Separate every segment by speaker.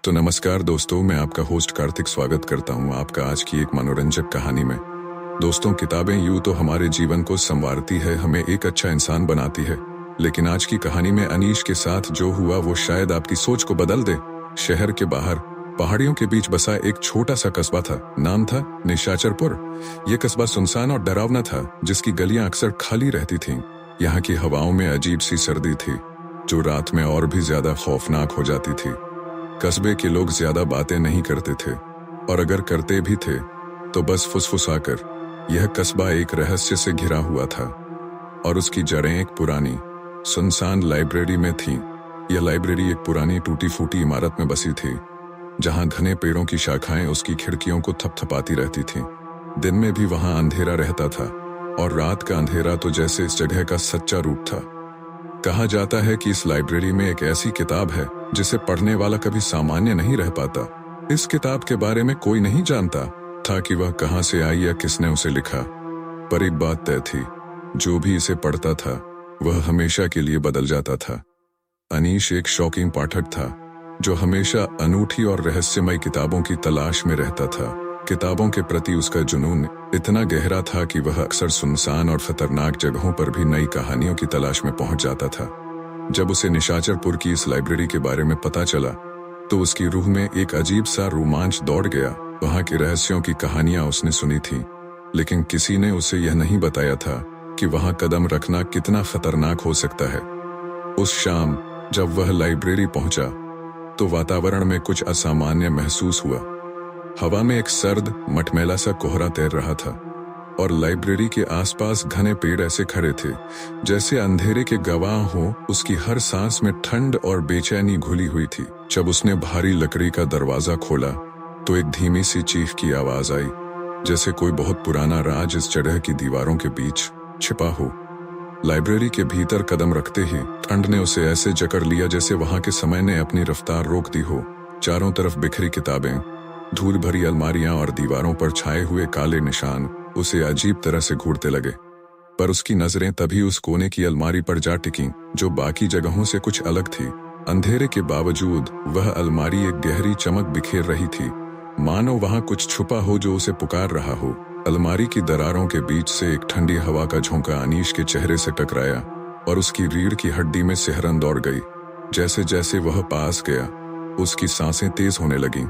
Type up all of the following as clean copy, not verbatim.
Speaker 1: तो नमस्कार दोस्तों, मैं आपका होस्ट कार्तिक स्वागत करता हूं आपका आज की एक मनोरंजक कहानी में। दोस्तों, किताबें यूं तो हमारे जीवन को संवारती है, हमें एक अच्छा इंसान बनाती है, लेकिन आज की कहानी में अनीश के साथ जो हुआ वो शायद आपकी सोच को बदल दे। शहर के बाहर पहाड़ियों के बीच बसा एक छोटा सा कस्बा था। नाम था निशाचरपुर। ये कस्बा सुनसान और डरावना था, जिसकी गलियां अक्सर खाली रहती थीं। यहाँ की हवाओं में अजीब सी सर्दी थी, जो रात में और भी ज्यादा खौफनाक हो जाती थी। कस्बे के लोग ज्यादा बातें नहीं करते थे, और अगर करते भी थे तो बस फुसफुसाकर। यह कस्बा एक रहस्य से घिरा हुआ था, और उसकी जड़ें एक पुरानी सुनसान लाइब्रेरी में थीं। यह लाइब्रेरी एक पुरानी टूटी फूटी इमारत में बसी थी, जहां घने पेड़ों की शाखाएं उसकी खिड़कियों को थपथपाती रहती थीं। दिन में भी वहां अंधेरा रहता था, और रात का अंधेरा तो जैसे इस जगह का सच्चा रूप था। कहा जाता है कि इस लाइब्रेरी में एक ऐसी किताब है जिसे पढ़ने वाला कभी सामान्य नहीं रह पाता। इस किताब के बारे में कोई नहीं जानता था कि वह कहां से आई या किसने उसे लिखा, पर एक बात तय थी, जो भी इसे पढ़ता था वह हमेशा के लिए बदल जाता था। अनीश एक शौकीन पाठक था, जो हमेशा अनूठी और रहस्यमय किताबों की तलाश में रहता था। किताबों के प्रति उसका जुनून इतना गहरा था कि वह अक्सर सुनसान और खतरनाक जगहों पर भी नई कहानियों की तलाश में पहुंच जाता था। जब उसे निशाचरपुर की इस लाइब्रेरी के बारे में पता चला, तो उसकी रूह में एक अजीब सा रोमांच दौड़ गया। वहां के रहस्यों की कहानियां उसने सुनी थी, लेकिन किसी ने उसे यह नहीं बताया था कि वहां कदम रखना कितना खतरनाक हो सकता है। उस शाम जब वह लाइब्रेरी पहुंचा, तो वातावरण में कुछ असामान्य महसूस हुआ। हवा में एक सर्द मटमैला सा कोहरा तैर रहा था, और लाइब्रेरी के आसपास घने पेड़ ऐसे खड़े थे जैसे अंधेरे के गवाह हों। उसकी हर सांस में ठंड और बेचैनी घुली हुई थी। जब उसने भारी लकड़ी का दरवाजा खोला, तो एक धीमी सी चीख की आवाज आई, जैसे कोई बहुत पुराना राज इस जगह की दीवारों के बीच छिपा हो। लाइब्रेरी के भीतर कदम रखते ही ठंड ने उसे ऐसे जकड़ लिया जैसे वहां के समय ने अपनी रफ्तार रोक दी हो। चारों तरफ बिखरी किताबें, धूल भरी अलमारियां और दीवारों पर छाए हुए काले निशान उसे अजीब तरह से घूरते लगे। पर उसकी नजरें तभी उस कोने की अलमारी पर जा टिकीं, जो बाकी जगहों से कुछ अलग थी। अंधेरे के बावजूद वह अलमारी एक गहरी चमक बिखेर रही थी, मानो वहां कुछ छुपा हो जो उसे पुकार रहा हो। अलमारी की दरारों के बीच से एक ठंडी हवा का झोंका अनीश के चेहरे से टकराया, और उसकी रीढ़ की हड्डी में सिहरन दौड़ गई। जैसे जैसे वह पास गया, उसकी सांसें तेज होने लगीं।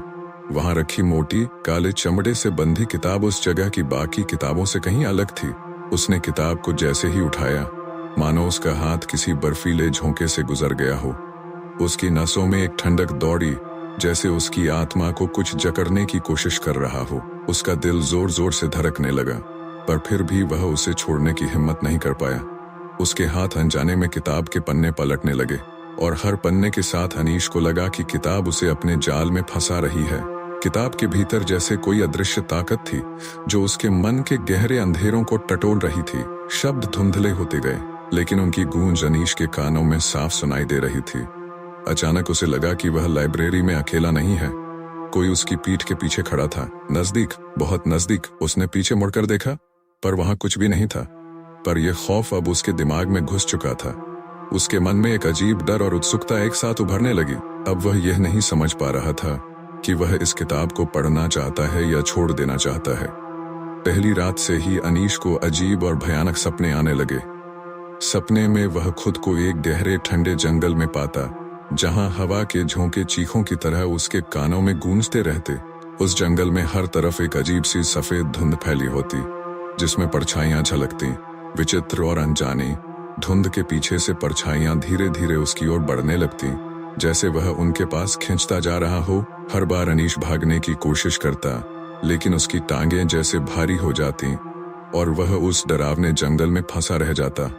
Speaker 1: वहां रखी मोटी काले चमड़े से बंधी किताब उस जगह की बाकी किताबों से कहीं अलग थी। उसने किताब को जैसे ही उठाया, मानो उसका हाथ किसी बर्फीले झोंके से गुजर गया हो। उसकी नसों में एक ठंडक दौड़ी, जैसे उसकी आत्मा को कुछ जकड़ने की कोशिश कर रहा हो। उसका दिल जोर जोर से धड़कने लगा, पर फिर भी वह उसे छोड़ने की हिम्मत नहीं कर पाया। उसके हाथ अनजाने में किताब के पन्ने पलटने लगे, और हर पन्ने के साथ अनीश को लगा कि किताब उसे अपने जाल में फंसा रही है। किताब के भीतर जैसे कोई अदृश्य ताकत थी, जो उसके मन के गहरे अंधेरों को टटोल रही थी। शब्द धुंधले होते गए, लेकिन उनकी गूंज अनीश के कानों में साफ सुनाई दे रही थी। अचानक उसे लगा कि वह लाइब्रेरी में अकेला नहीं है। कोई उसकी पीठ के पीछे खड़ा था, नजदीक, बहुत नजदीक। उसने पीछे मुड़कर देखा, पर वहां कुछ भी नहीं था। पर यह खौफ अब उसके दिमाग में घुस चुका था। उसके मन में एक अजीब डर और उत्सुकता एक साथ उभरने लगी। अब वह यह नहीं समझ पा रहा था कि वह इस किताब को पढ़ना चाहता है या छोड़ देना चाहता है। पहली रात से ही अनीश को अजीब और भयानक सपने आने लगे। सपने में वह खुद को एक गहरे ठंडे जंगल में पाता, जहां हवा के झोंके चीखों की तरह उसके कानों में गूंजते रहते। उस जंगल में हर तरफ एक अजीब सी सफेद धुंध फैली होती, जिसमें परछाइयां झलकती, विचित्र और अनजानी। धुंध के पीछे से परछाइयां धीरे धीरे उसकी ओर बढ़ने लगती, जैसे वह उनके पास खींचता जा रहा हो। हर बार अनीश भागने की कोशिश करता, लेकिन उसकी टांगें जैसे भारी हो जाती, और वह उस डरावने जंगल में फंसा रह जाता।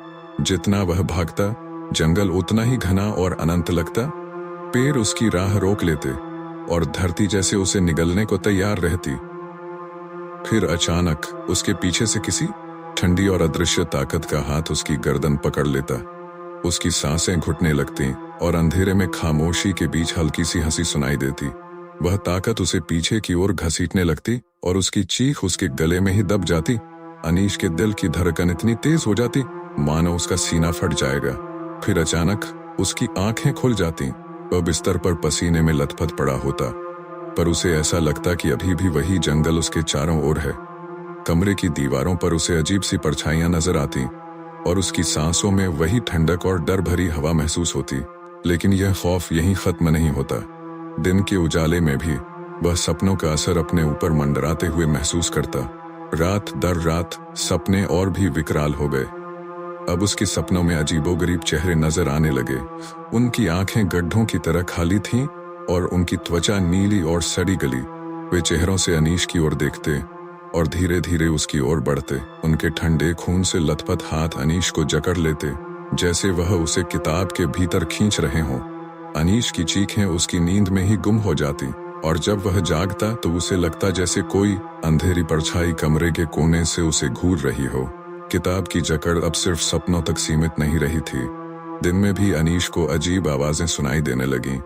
Speaker 1: जितना वह भागता, जंगल उतना ही घना और अनंत लगता। पेड़ उसकी राह रोक लेते, और धरती जैसे उसे निगलने को तैयार रहती। फिर अचानक उसके पीछे से किसी ठंडी और अदृश्य ताकत का हाथ उसकी गर्दन पकड़ लेता। उसकी सांसें घुटने लगती, और अंधेरे में खामोशी के बीच हल्की सी हंसी सुनाई देती। वह ताकत उसे पीछे की ओर घसीटने लगती, और उसकी चीख उसके गले में ही दब जाती। अनीश के दिल की धड़कन इतनी तेज हो जाती, मानो उसका सीना फट जाएगा। फिर अचानक उसकी आंखें खुल जाती, वह बिस्तर पर पसीने में लथपथ पड़ा होता, पर उसे ऐसा लगता कि अभी भी वही जंगल उसके चारों ओर है। कमरे की दीवारों पर उसे अजीब सी परछाइयां नजर आती और उसकी सांसों में वही ठंडक और डर भरी हवा महसूस होती। लेकिन यह खौफ यहीं खत्म नहीं होता। दिन के उजाले में भी वह सपनों का असर अपने ऊपर मंडराते हुए महसूस करता। रात दर रात सपने और भी विकराल हो गए। अब उसके सपनों में अजीबोगरीब चेहरे नजर आने लगे। उनकी आंखें गड्ढों की तरह खाली थीं और उनकी त्वचा नीली और सड़ी गली। वे चेहरों से अनीश की ओर देखते और धीरे धीरे उसकी ओर बढ़ते। उनके ठंडे खून से लथपथ हाथ अनीश को जकड़ लेते, जैसे वह उसे किताब के भीतर खींच रहे हों। अनीश की चीखें उसकी नींद में ही गुम हो जाती और जब वह जागता तो उसे लगता जैसे कोई अंधेरी परछाई कमरे के कोने से उसे घूर रही हो। किताब की जकड़ अब सिर्फ सपनों तक सीमित नहीं रही थी। दिन में भी अनीश को अजीब आवाजें सुनाई देने लगीं।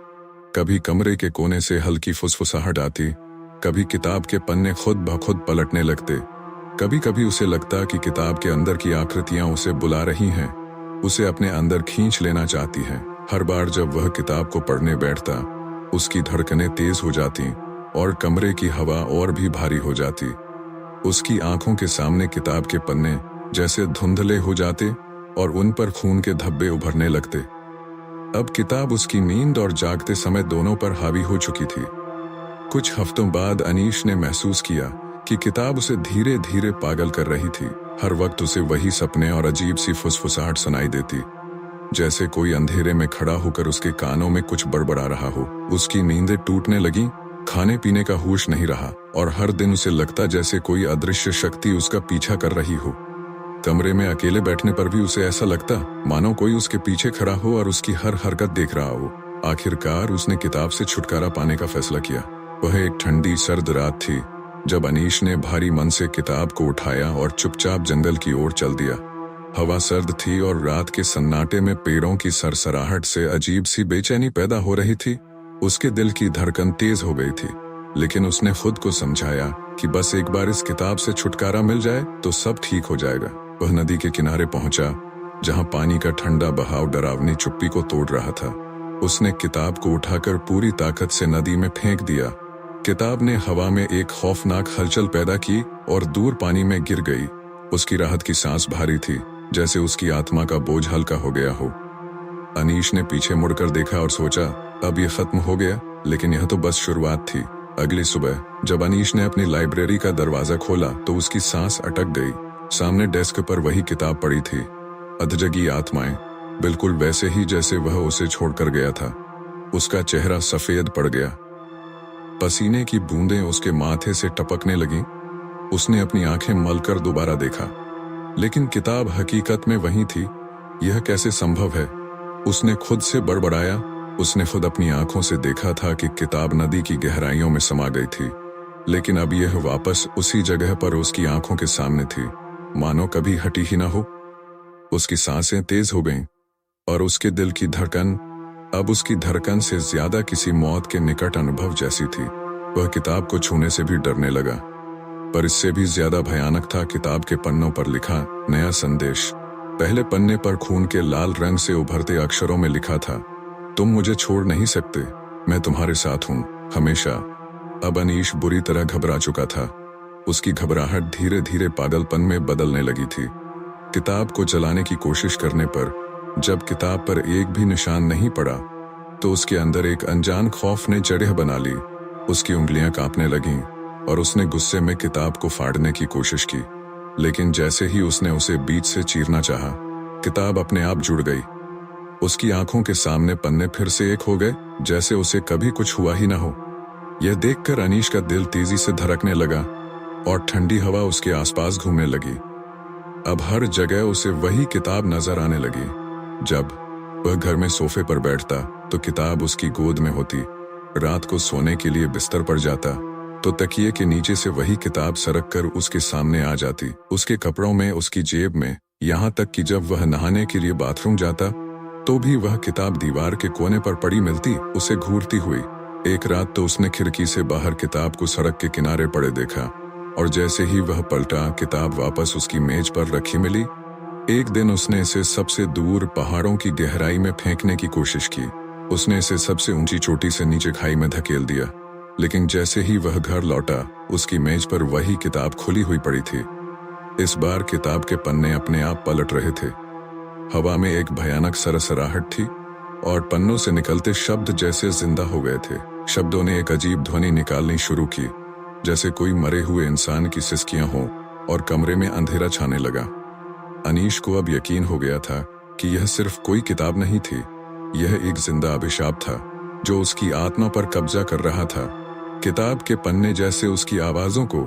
Speaker 1: कभी कमरे के कोने से हल्की फुसफुसाहट आती, कभी किताब के पन्ने खुद ब खुद पलटने लगते। कभी कभी उसे लगता कि किताब के अंदर की आकृतियां उसे बुला रही हैं, उसे अपने अंदर खींच लेना चाहती हैं। हर बार जब वह किताब को पढ़ने बैठता, उसकी धड़कनें तेज हो जाती और कमरे की हवा और भी भारी हो जाती। उसकी आंखों के सामने किताब के पन्ने जैसे धुंधले हो जाते और उन पर खून के धब्बे उभरने लगते। अब किताब उसकी नींद और जागते समय दोनों पर हावी हो चुकी थी। कुछ हफ्तों बाद अनीश ने महसूस किया कि किताब उसे धीरे धीरे पागल कर रही थी। हर वक्त उसे वही सपने और अजीब सी फुसफुसाहट सुनाई देती, जैसे कोई अंधेरे में खड़ा होकर उसके कानों में कुछ बड़बड़ा रहा हो। उसकी नींदें टूटने लगी, खाने पीने का होश नहीं रहा और हर दिन उसे लगता जैसे कोई अदृश्य शक्ति उसका पीछा कर रही हो। कमरे में अकेले बैठने पर भी उसे ऐसा लगता मानो कोई उसके पीछे खड़ा हो और उसकी हर हरकत देख रहा हो। आखिरकार उसने किताब से छुटकारा पाने का फैसला किया। वह एक ठंडी सर्द रात थी जब अनीश ने भारी मन से किताब को उठाया और चुपचाप जंगल की ओर चल दिया। हवा सर्द थी और रात के सन्नाटे में पेड़ों की सरसराहट से अजीब सी बेचैनी पैदा हो रही थी। उसके दिल की धड़कन तेज हो गई थी, लेकिन उसने खुद को समझाया कि बस एक बार इस किताब से छुटकारा मिल जाए तो सब ठीक हो जाएगा। वह नदी के किनारे पहुंचा, जहां पानी का ठंडा बहाव डरावनी चुप्पी को तोड़ रहा था। उसने किताब को उठाकर पूरी ताकत से नदी में फेंक दिया। किताब ने हवा में एक खौफनाक हलचल पैदा की और दूर पानी में गिर गई। उसकी राहत की सांस भारी थी, जैसे उसकी आत्मा का बोझ हल्का हो गया हो। अनीश ने पीछे मुड़कर देखा और सोचा अब यह खत्म हो गया, लेकिन यह तो बस शुरुआत थी। अगली सुबह जब अनीश ने अपनी लाइब्रेरी का दरवाजा खोला तो उसकी सांस अटक गई। सामने डेस्क पर वही किताब पड़ी थी, अधजगी आत्माएं, बिल्कुल वैसे ही जैसे वह उसे छोड़कर गया था। उसका चेहरा सफेद पड़ गया, पसीने की बूंदें उसके माथे से टपकने लगीं। उसने अपनी आंखें मलकर दोबारा देखा, लेकिन किताब हकीकत में वही थी। यह कैसे संभव है? उसने खुद से बड़बड़ाया। उसने खुद अपनी आंखों से देखा था कि किताब नदी की गहराइयों में समा गई थी, लेकिन अब यह वापस उसी जगह पर उसकी आंखों के सामने थी, मानो कभी हटी ही ना हो। उसकी सांसें तेज हो गईं और उसके दिल की धड़कन अब उसकी धड़कन से ज्यादा किसी मौत के निकट अनुभव जैसी थी। वह किताब को छूने से भी डरने लगा, पर इससे भी ज्यादा भयानक था किताब के पन्नों पर लिखा नया संदेश। पहले पन्ने पर खून के लाल रंग से उभरते अक्षरों में लिखा था, तुम मुझे छोड़ नहीं सकते, मैं तुम्हारे साथ हूं हमेशा। अब अनीश बुरी तरह घबरा चुका था। उसकी घबराहट धीरे धीरे पागलपन में बदलने लगी थी। किताब को जलाने की कोशिश करने पर जब किताब पर एक भी निशान नहीं पड़ा तो उसके अंदर एक अनजान खौफ ने जगह बना ली। उसकी उंगलियां कांपने लगीं और उसने गुस्से में किताब को फाड़ने की कोशिश की, लेकिन जैसे ही उसने उसे बीच से चीरना चाहा, किताब अपने आप जुड़ गई। उसकी आंखों के सामने पन्ने फिर से एक हो गए, जैसे उसे कभी कुछ हुआ ही ना हो। यह देखकर अनीश का दिल तेजी से धड़कने लगा और ठंडी हवा उसके आसपास घूमने लगी। अब हर जगह उसे वही किताब नजर आने लगी। जब वह घर में सोफे पर बैठता तो किताब उसकी गोद में होती। रात को सोने के लिए बिस्तर पर जाता तो तकिए के नीचे से वही किताब सरक कर उसके सामने आ जाती, उसके कपड़ों में, उसकी जेब में, यहाँ तक कि जब वह नहाने के लिए बाथरूम जाता तो भी वह किताब दीवार के कोने पर पड़ी मिलती, उसे घूरती हुई। एक रात तो उसने खिड़की से बाहर किताब को सड़क के किनारे पड़े देखा और जैसे ही वह पलटा किताब वापस उसकी मेज पर रखी मिली। एक दिन उसने इसे सबसे दूर पहाड़ों की गहराई में फेंकने की कोशिश की। उसने इसे सबसे ऊंची चोटी से नीचे खाई में धकेल दिया, लेकिन जैसे ही वह घर लौटा उसकी मेज पर वही किताब खुली हुई पड़ी थी। इस बार किताब के पन्ने अपने आप पलट रहे थे। हवा में एक भयानक सरसराहट थी और पन्नों से निकलते शब्द जैसे जिंदा हो गए थे। शब्दों ने एक अजीब ध्वनि निकालनी शुरू की, जैसे कोई मरे हुए इंसान की सिसकियां हों, और कमरे में अंधेरा छाने लगा। अनीश को अब यकीन हो गया था कि यह सिर्फ कोई किताब नहीं थी, यह एक जिंदा अभिशाप था जो उसकी आत्मा पर कब्जा कर रहा था। किताब के पन्ने जैसे उसकी आवाजों को,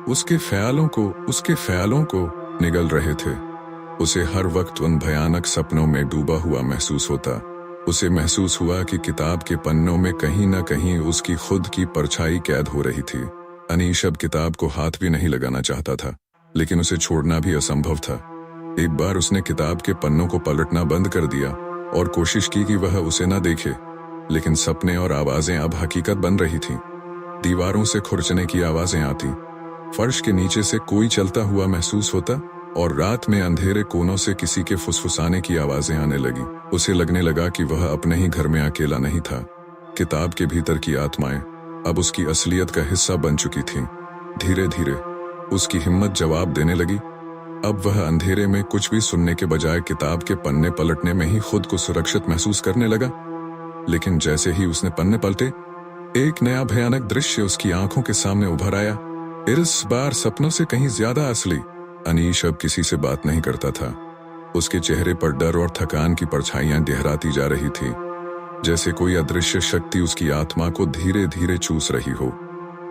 Speaker 1: उसके ख्यालों को निगल रहे थे। उसे हर वक्त उन भयानक सपनों में डूबा हुआ महसूस होता। उसे महसूस हुआ कि किताब के पन्नों में कहीं न कहीं उसकी खुद की परछाई कैद हो रही थी। अनीश अब किताब को हाथ भी नहीं लगाना चाहता था, लेकिन उसे छोड़ना भी असंभव था। एक बार उसने किताब के पन्नों को पलटना बंद कर दिया और कोशिश की कि वह उसे न देखे, लेकिन सपने और आवाजें अब हकीकत बन रही थीं। दीवारों से खुरचने की आवाजें आती, फर्श के नीचे से कोई चलता हुआ महसूस होता, और रात में अंधेरे कोनों से किसी के फुसफुसाने की आवाजें आने लगी। उसे लगने लगा कि वह अपने ही घर में अकेला नहीं था। किताब के भीतर की आत्माएं अब उसकी असलियत का हिस्सा बन चुकी थीं। धीरे धीरे उसकी हिम्मत जवाब देने लगी। अब वह अंधेरे में कुछ भी सुनने के बजाय किताब के पन्ने पलटने में ही खुद को सुरक्षित महसूस करने लगा। लेकिन जैसे ही उसने पन्ने पलटे, एक नया भयानक दृश्य उसकी आंखों के सामने उभर आया। इस बार सपनों से कहीं ज्यादा असली। अनीश अब किसी से बात नहीं करता था। उसके चेहरे पर डर और थकान की परछाइयां गहराती जा रही थी, जैसे कोई अदृश्य शक्ति उसकी आत्मा को धीरे धीरे चूस रही हो।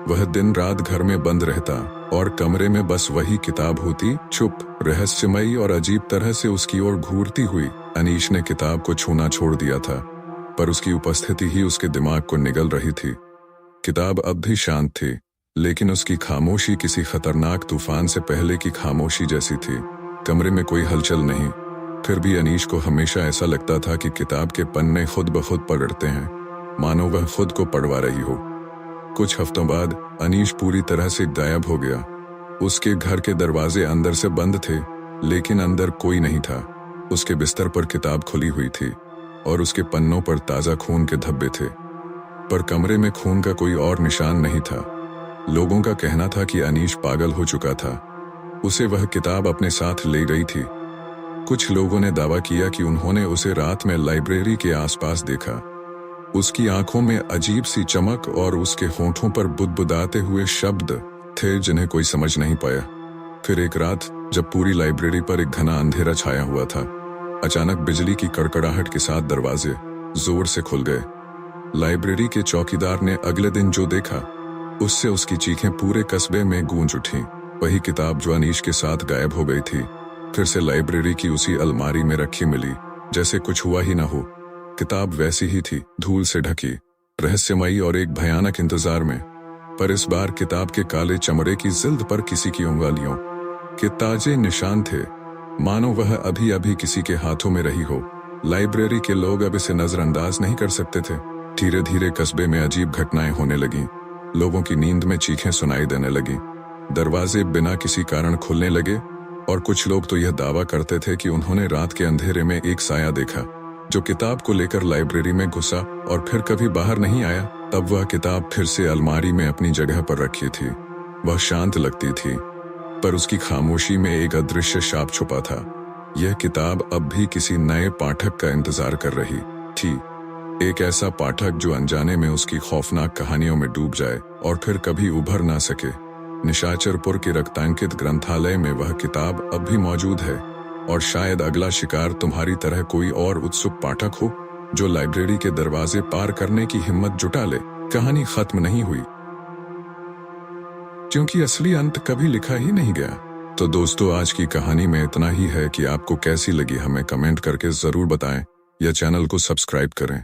Speaker 1: वह दिन रात घर में बंद रहता और कमरे में बस वही किताब होती, चुप, रहस्यमयी और अजीब तरह से उसकी ओर घूरती हुई। अनीश ने किताब को छूना छोड़ दिया था, पर उसकी उपस्थिति ही उसके दिमाग को निगल रही थी। किताब अब भी शांत थी, लेकिन उसकी खामोशी किसी खतरनाक तूफान से पहले की खामोशी जैसी थी। कमरे में कोई हलचल नहीं, फिर भी अनीश को हमेशा ऐसा लगता था कि किताब के पन्ने खुद ब खुद पलटते हैं, मानो वह खुद को पढ़वा रही हो। कुछ हफ्तों बाद अनीश पूरी तरह से गायब हो गया। उसके घर के दरवाजे अंदर से बंद थे, लेकिन अंदर कोई नहीं था। उसके बिस्तर पर किताब खुली हुई थी और उसके पन्नों पर ताजा खून के धब्बे थे, पर कमरे में खून का कोई और निशान नहीं था। लोगों का कहना था कि अनीश पागल हो चुका था। उसे वह किताब अपने साथ ले गई थी। कुछ लोगों ने दावा किया कि उन्होंने उसे रात में लाइब्रेरी के आसपास देखा। उसकी आंखों में अजीब सी चमक और उसके होंठों पर बुदबुदाते हुए शब्द थे जिन्हें कोई समझ नहीं पाया। फिर एक रात जब पूरी लाइब्रेरी पर एक घना अंधेरा छाया हुआ था, अचानक बिजली की कड़कड़ाहट के साथ दरवाजे जोर से खुल गए। लाइब्रेरी के चौकीदार ने अगले दिन जो देखा, उससे उसकी चीखें पूरे कस्बे में गूंज उठीं। वही किताब जो अनीश के साथ गायब हो गई थी, फिर से लाइब्रेरी की उसी अलमारी में रखी मिली, जैसे कुछ हुआ ही ना हो। किताब वैसी ही थी, धूल से ढकी, रहस्यमयी और एक भयानक इंतजार में। पर इस बार किताब के काले चमड़े की जिल्द पर किसी की उंगलियों के ताजे निशान थे, मानो वह अभी अभी किसी के हाथों में रही हो। लाइब्रेरी के लोग अब इसे नजरअंदाज नहीं कर सकते थे। धीरे धीरे कस्बे में अजीब घटनाएं होने लगीं। लोगों की नींद में चीखें सुनाई देने लगी, दरवाजे बिना किसी कारण खुलने लगे, और कुछ लोग तो यह दावा करते थे कि उन्होंने रात के अंधेरे में एक साया देखा जो किताब को लेकर लाइब्रेरी में घुसा और फिर कभी बाहर नहीं आया। तब वह किताब फिर से अलमारी में अपनी जगह पर रखी थी। वह शांत लगती थी, पर उसकी खामोशी में एक अदृश्य शाप छुपा था। यह किताब अब भी किसी नए पाठक का इंतजार कर रही थी, एक ऐसा पाठक जो अनजाने में उसकी खौफनाक कहानियों में डूब जाए और फिर कभी उभर ना सके। निशाचरपुर के रक्तांकित ग्रंथालय में वह किताब अब भी मौजूद है, और शायद अगला शिकार तुम्हारी तरह कोई और उत्सुक पाठक हो जो लाइब्रेरी के दरवाजे पार करने की हिम्मत जुटा ले। कहानी खत्म नहीं हुई, क्योंकि असली अंत कभी लिखा ही नहीं गया। तो दोस्तों, आज की कहानी में इतना ही है। कि आपको कैसी लगी हमें कमेंट करके जरूर बताएं, या चैनल को सब्सक्राइब करें।